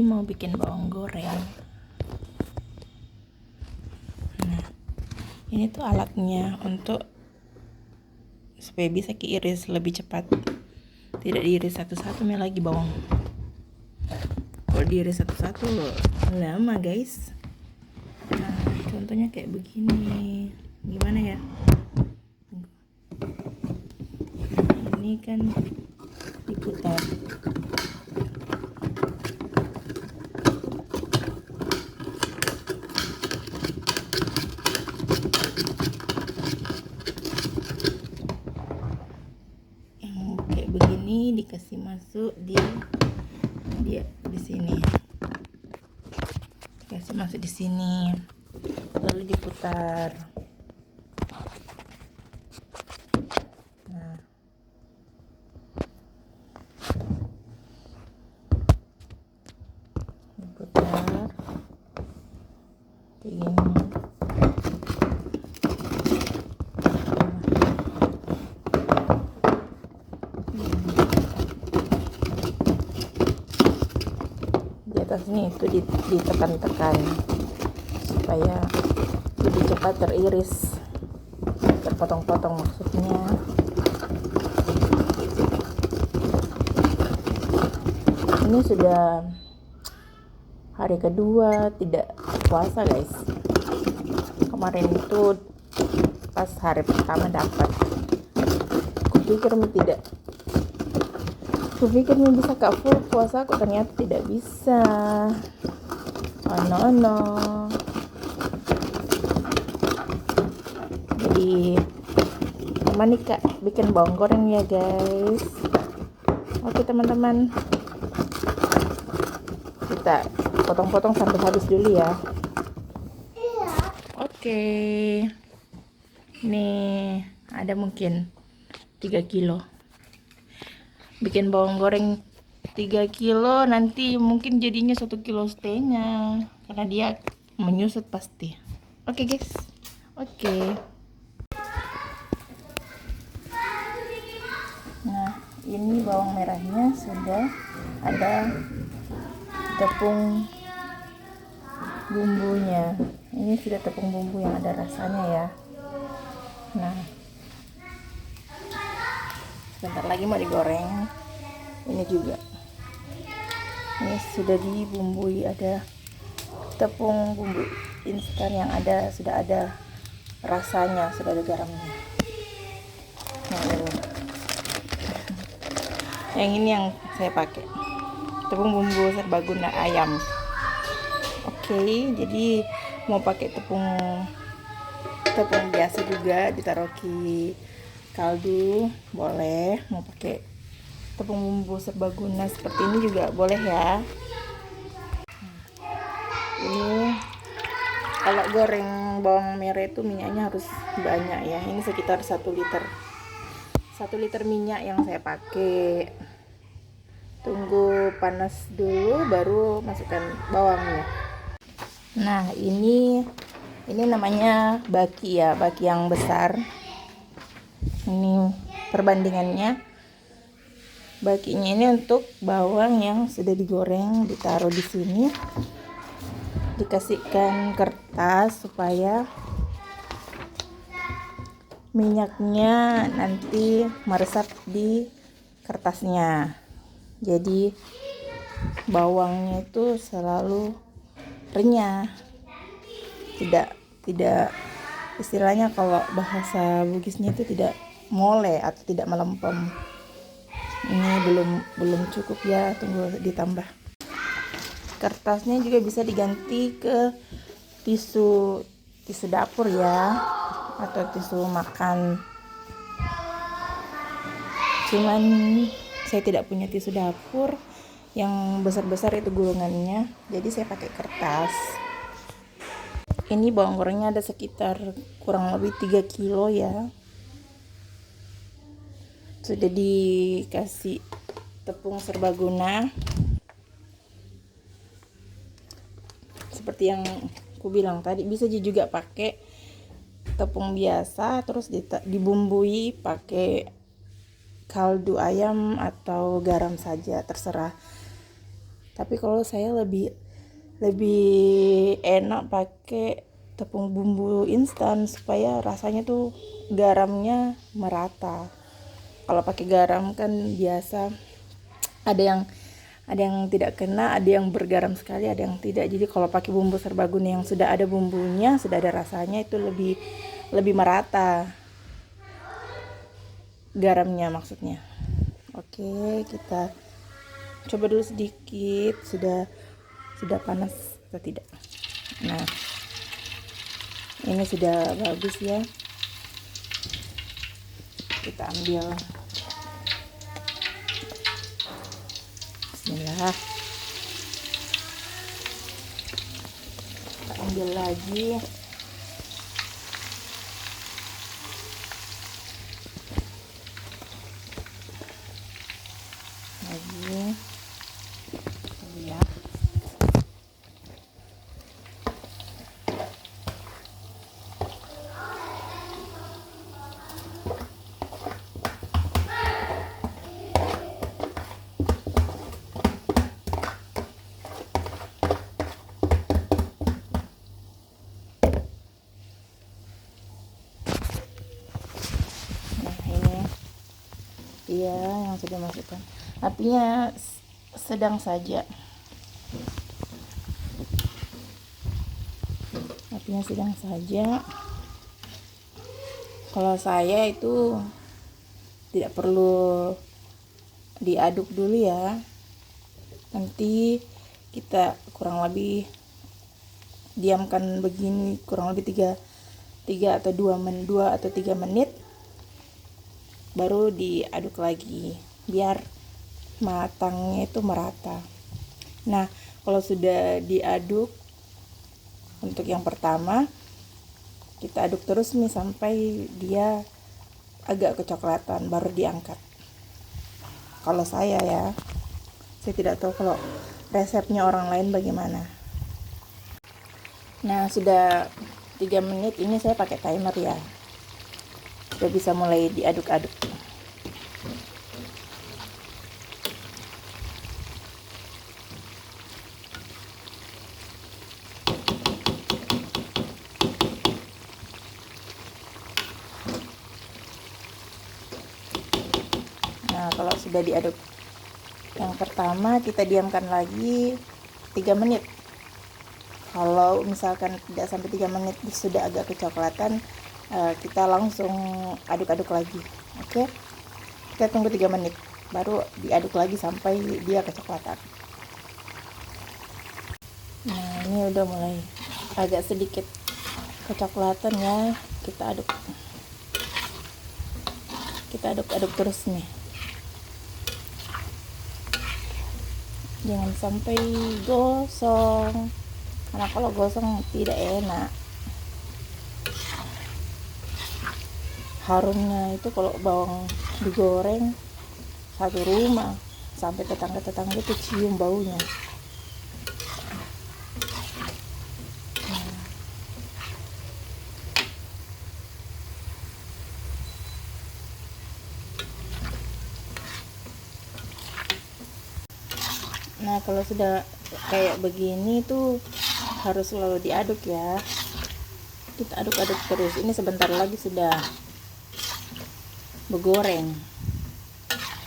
mau bikin bawang goreng. Nah, ini tuh alatnya untuk supaya bisa diiris lebih cepat. Tidak diiris satu-satu lagi bawang. Kalau diiris satu-satu lama guys. Nah, contohnya kayak begini. Gimana ya? Ini kan diputar. Kayak begini dikasih masuk di sini. Dikasih masuk di sini. Lalu diputar. Nah. Diputar. Kayak gini. Di atasnya itu ditekan-tekan supaya lebih cepat teriris, terpotong-potong maksudnya. Ini sudah hari kedua tidak puasa guys. Kemarin itu pas hari pertama dapat. Kupikir bisa kak full puasa, kok ternyata tidak bisa. Oh no. Jadi temani kak bikin bawang goreng ya guys. Oke teman-teman, kita potong-potong sampai habis dulu ya. Oke. Nih ada mungkin 3 kilo. Bikin bawang goreng 3 kilo, nanti mungkin jadinya 1,5 kilo karena dia menyusut pasti. Oke guys. Oke. Nah, ini bawang merahnya sudah ada tepung bumbunya. Ini sudah tepung bumbu yang ada rasanya ya. Nah, sebentar lagi mau digoreng. Ini juga, ini sudah dibumbui, ada tepung bumbu instan yang sudah ada rasanya, sudah ada garamnya. Nah, ini yang saya pakai tepung bumbu serbaguna ayam. Oke, jadi mau pakai tepung biasa juga ditaruh di kaldu boleh, mau pakai tepung bumbu serbaguna seperti ini juga boleh ya. Ini kalau goreng bawang merah itu minyaknya harus banyak ya. Ini sekitar 1 liter minyak yang saya pakai. Tunggu panas dulu baru masukkan bawangnya. Nah, ini namanya baki ya, baki yang besar. Ini perbandingannya. Bakinya ini untuk bawang yang sudah digoreng, ditaruh di sini. Dikasihkan kertas supaya minyaknya nanti meresap di kertasnya. Jadi bawangnya itu selalu renyah. Tidak istilahnya kalau bahasa Bugisnya itu tidak mole atau tidak melempem. Ini belum cukup ya, tunggu ditambah. Kertasnya juga bisa diganti ke tisu dapur ya, atau tisu makan. Cuman saya tidak punya tisu dapur yang besar-besar itu gulungannya, jadi saya pakai kertas. Ini bawang gorengnya ada sekitar kurang lebih 3 kilo ya. Sudah dikasih tepung serbaguna seperti yang aku bilang tadi. Bisa juga pakai tepung biasa terus dibumbui pakai kaldu ayam atau garam saja, terserah. Tapi kalau saya lebih lebih enak pakai tepung bumbu instan supaya rasanya tuh garamnya merata. Kalau pakai garam kan biasa ada yang tidak kena, ada yang bergaram sekali, ada yang tidak. Jadi kalau pakai bumbu serbaguna yang sudah ada bumbunya, sudah ada rasanya, itu lebih merata garamnya maksudnya. Oke, kita coba dulu sedikit, sudah panas atau tidak. Nah, ini sudah bagus ya. Kita ambil. Bismillah. Kita ambil lagi. Ya. Iya, yang sudah masukkan. Apinya sedang saja. Apinya sedang saja. Kalau saya itu tidak perlu diaduk dulu ya. Nanti kita kurang lebih diamkan begini kurang lebih 3 atau 2 atau 3 menit, baru diaduk lagi biar matangnya itu merata. Nah, kalau sudah diaduk untuk yang pertama, kita aduk terus nih sampai dia agak kecoklatan, baru diangkat. Kalau saya ya, saya tidak tahu kalau resepnya orang lain bagaimana. Nah, sudah 3 menit ini saya pakai timer ya. Sudah bisa mulai diaduk-aduk. Nah, kalau sudah diaduk yang pertama, kita diamkan lagi 3 menit. Kalau misalkan tidak sampai 3 menit sudah agak kecoklatan, kita langsung aduk-aduk lagi. Oke, kita tunggu 3 menit baru diaduk lagi sampai dia kecoklatan. Nah, ini udah mulai agak sedikit kecoklatan ya. Kita aduk terus nih, jangan sampai gosong, karena kalau gosong tidak enak. Harumnya itu kalau bawang digoreng satu rumah, sampai tetangga-tetangga itu cium baunya. Nah, kalau sudah kayak begini tuh harus selalu diaduk ya. Kita aduk-aduk terus. Ini sebentar lagi sudah bergoreng,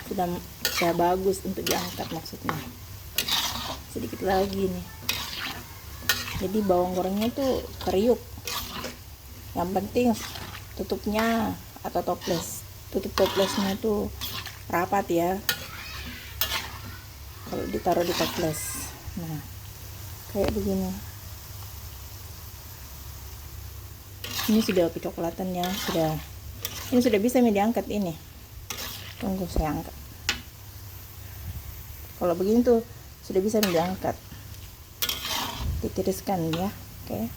sudah bagus untuk diangkat maksudnya. Sedikit lagi nih, jadi bawang gorengnya tuh kriuk. Yang penting tutupnya atau tutup toplesnya tuh rapat ya kalau ditaruh di toples. Nah, kayak begini. Ini sudah kecoklatan ya, ini sudah bisa diangkat ini. Tunggu saya angkat. Kalau begini tuh sudah bisa diangkat. Ditiriskan ya. Oke.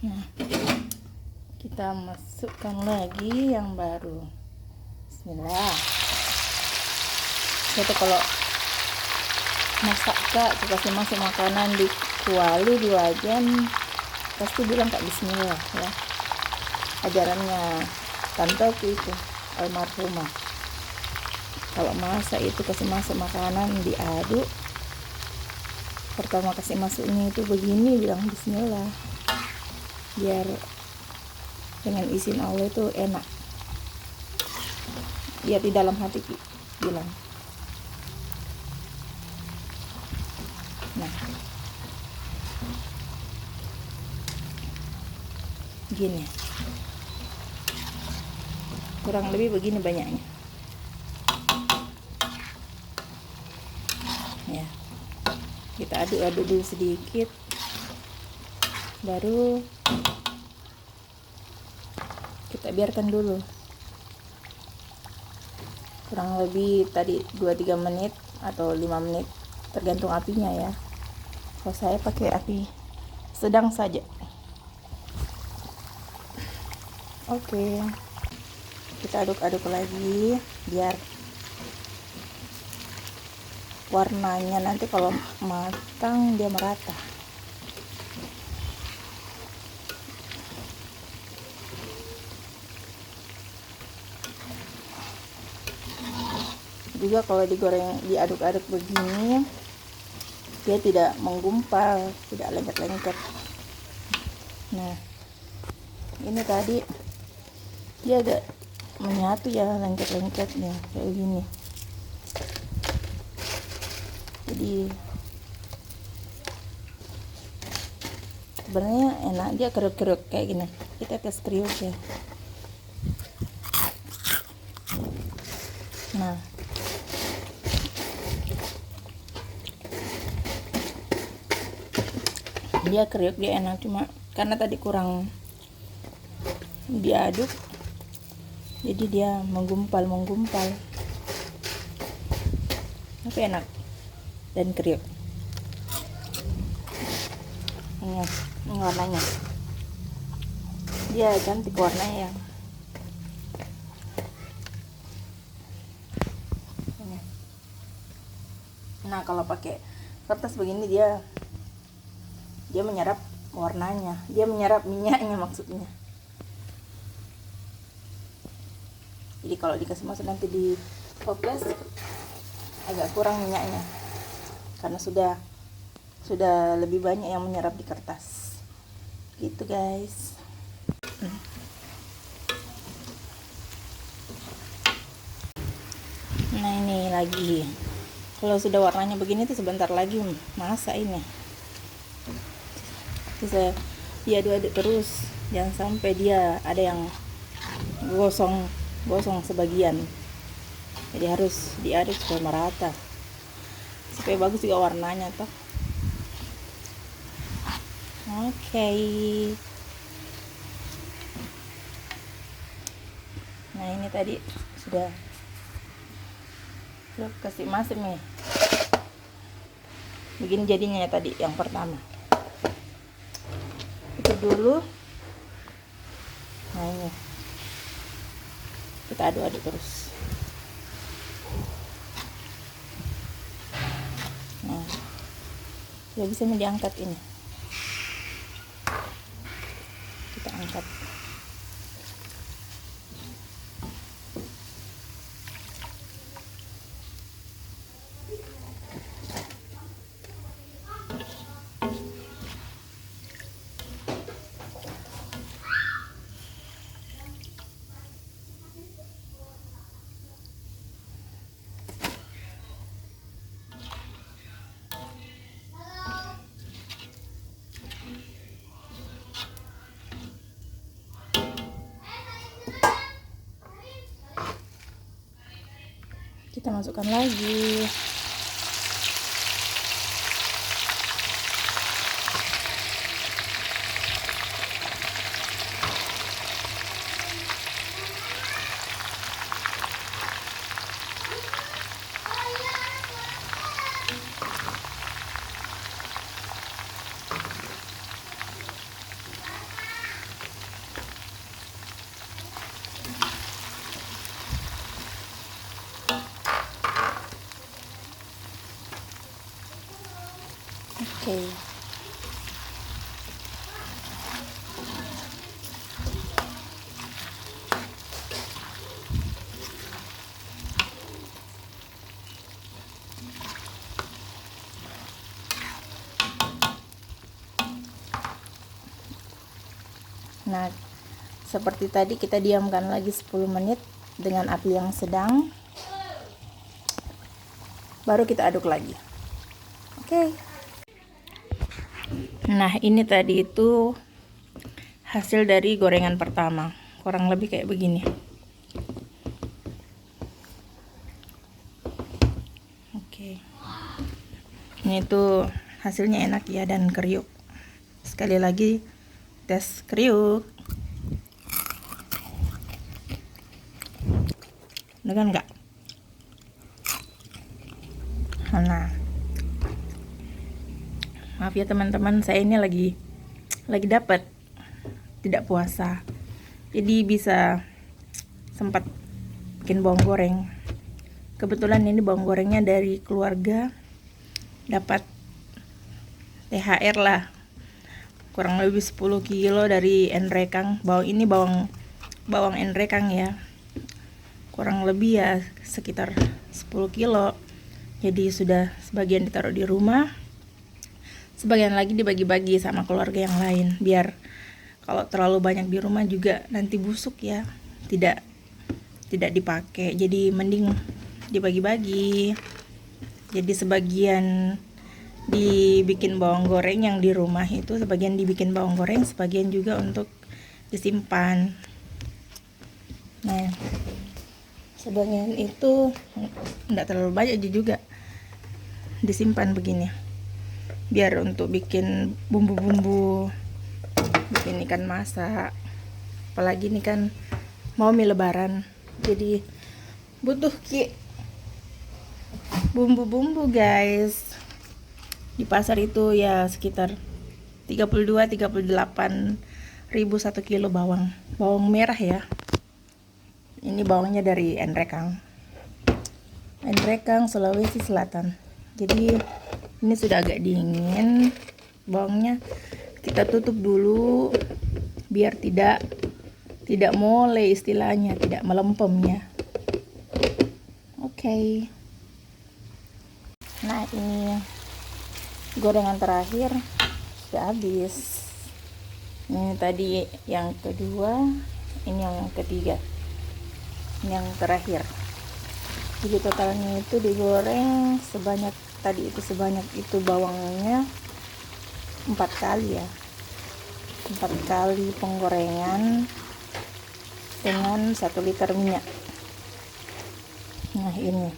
Nah, kita masukkan lagi yang baru. Bismillah. Itu kalau masak kak, kasih masuk makanan di kuali 2 jam, pasti bilang kak bismillah ya. Ajarannya tanteku itu almarhumah. Kalau masak itu kasih masuk makanan diaduk, pertama kasih masuknya itu begini, bilang bismillah, biar dengan izin Allah itu enak. Ya di dalam hati bilang. Nah, gini, kurang lebih begini banyaknya ya. Kita aduk-aduk dulu sedikit, baru kita biarkan dulu kurang lebih tadi 2-3 menit atau 5 menit, tergantung apinya ya. Kalau saya pakai api sedang saja. Oke, kita aduk-aduk lagi biar warnanya nanti kalau matang dia merata. Juga kalau digoreng, diaduk-aduk begini, dia tidak menggumpal, tidak lengket-lengket. Nah, ini tadi dia agak menyatu ya, lengket-lengketnya kayak gini. Jadi sebenarnya enak, dia kriuk-kriuk kayak gini. Kita tes kriuk ya. Nah, dia kriuk, dia enak, cuma karena tadi kurang diaduk jadi dia menggumpal, tapi enak dan kriuk. Ini warnanya, dia cantik warnanya. Nah, kalau pakai kertas begini dia menyerap warnanya, dia menyerap minyaknya maksudnya. Jadi kalau dikasih masuk nanti di toples agak kurang minyaknya, karena sudah lebih banyak yang menyerap di kertas. Gitu guys. Nah, ini lagi. Kalau sudah warnanya begini tuh sebentar lagi masak ini. Bisa diaduk-aduk terus, jangan sampai dia ada yang gosong sebagian. Jadi harus diaduk supaya merata, supaya bagus juga warnanya toh. Oke. Nah, ini tadi sudah kasih masuk nih. Begini jadinya ya tadi yang pertama. Itu dulu. Nah, ini kita aduk-aduk terus. Nah, sudah bisa diangkat ini. Kita angkat. Kita masukkan lagi. Oke. Nah, seperti tadi kita diamkan lagi 10 menit dengan api yang sedang. Baru kita aduk lagi. Oke. Nah, ini tadi itu hasil dari gorengan pertama. Kurang lebih kayak begini. Oke. Ini tuh hasilnya enak ya dan kriuk. Sekali lagi tes kriuk. Dengan enggak? Nah, maaf ya teman-teman, saya ini lagi dapat tidak puasa, jadi bisa sempat bikin bawang goreng. Kebetulan ini bawang gorengnya dari keluarga, dapat THR lah, kurang lebih 10 kilo dari Enrekang. Bawang ini bawang Enrekang ya, kurang lebih ya sekitar 10 kilo. Jadi sudah sebagian ditaruh di rumah, sebagian lagi dibagi-bagi sama keluarga yang lain, biar kalau terlalu banyak di rumah juga nanti busuk ya, tidak dipakai. Jadi mending dibagi-bagi. Jadi sebagian dibikin bawang goreng yang di rumah itu, sebagian dibikin bawang goreng, sebagian juga untuk disimpan. Nah, sebagian itu enggak terlalu banyak juga disimpan begini, biar untuk bikin bumbu-bumbu, bikin ikan masak. Apalagi ini kan mau mie lebaran, jadi butuh bumbu-bumbu guys. Di pasar itu ya sekitar 32-38 ribu 1 kilo bawang merah ya. Ini bawangnya dari Enrekang, Sulawesi Selatan. Jadi ini sudah agak dingin bawangnya, kita tutup dulu biar tidak mole, istilahnya tidak melempemnya. Oke. Nah, ini gorengan terakhir sudah habis. Ini tadi yang kedua, ini yang ketiga, ini yang terakhir. Jadi totalnya itu digoreng sebanyak bawangnya 4 kali ya, 4 kali penggorengan dengan 1 liter minyak. Nah, ini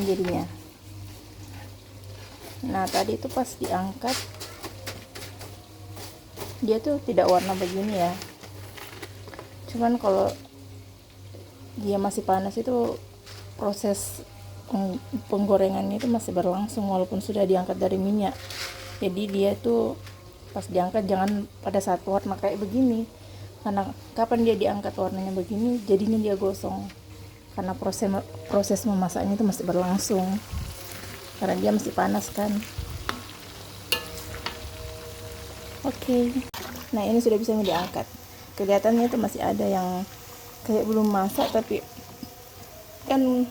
jadinya. Nah, tadi itu pas diangkat dia tuh tidak warna begini ya, cuman kalau dia masih panas itu proses penggorengannya itu masih berlangsung walaupun sudah diangkat dari minyak. Jadi dia tuh pas diangkat jangan pada saat warna kayak begini, karena kapan dia diangkat warnanya begini jadinya dia gosong, karena proses memasaknya itu masih berlangsung karena dia masih panas kan. Oke. Nah, ini sudah bisa diangkat. Kelihatannya itu masih ada yang kayak belum masak, tapi kan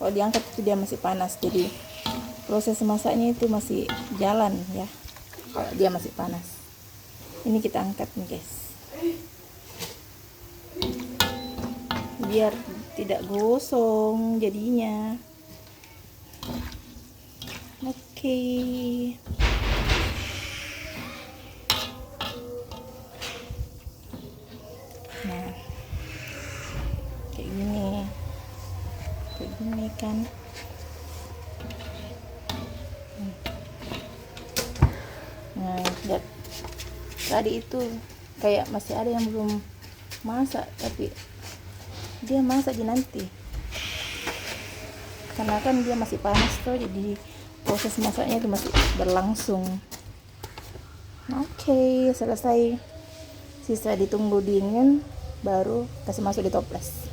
kalau diangkat itu dia masih panas, jadi proses masaknya itu masih jalan ya kalau dia masih panas. Ini kita angkat nih guys, biar tidak gosong jadinya. Oke. Nah, kayak gini kan. Nah, lihat tadi itu kayak masih ada yang belum masak, tapi dia masak aja nanti karena kan dia masih panas tuh, jadi proses masaknya itu masih berlangsung. Oke, selesai. Sisa ditunggu dingin baru kasih masuk di toples.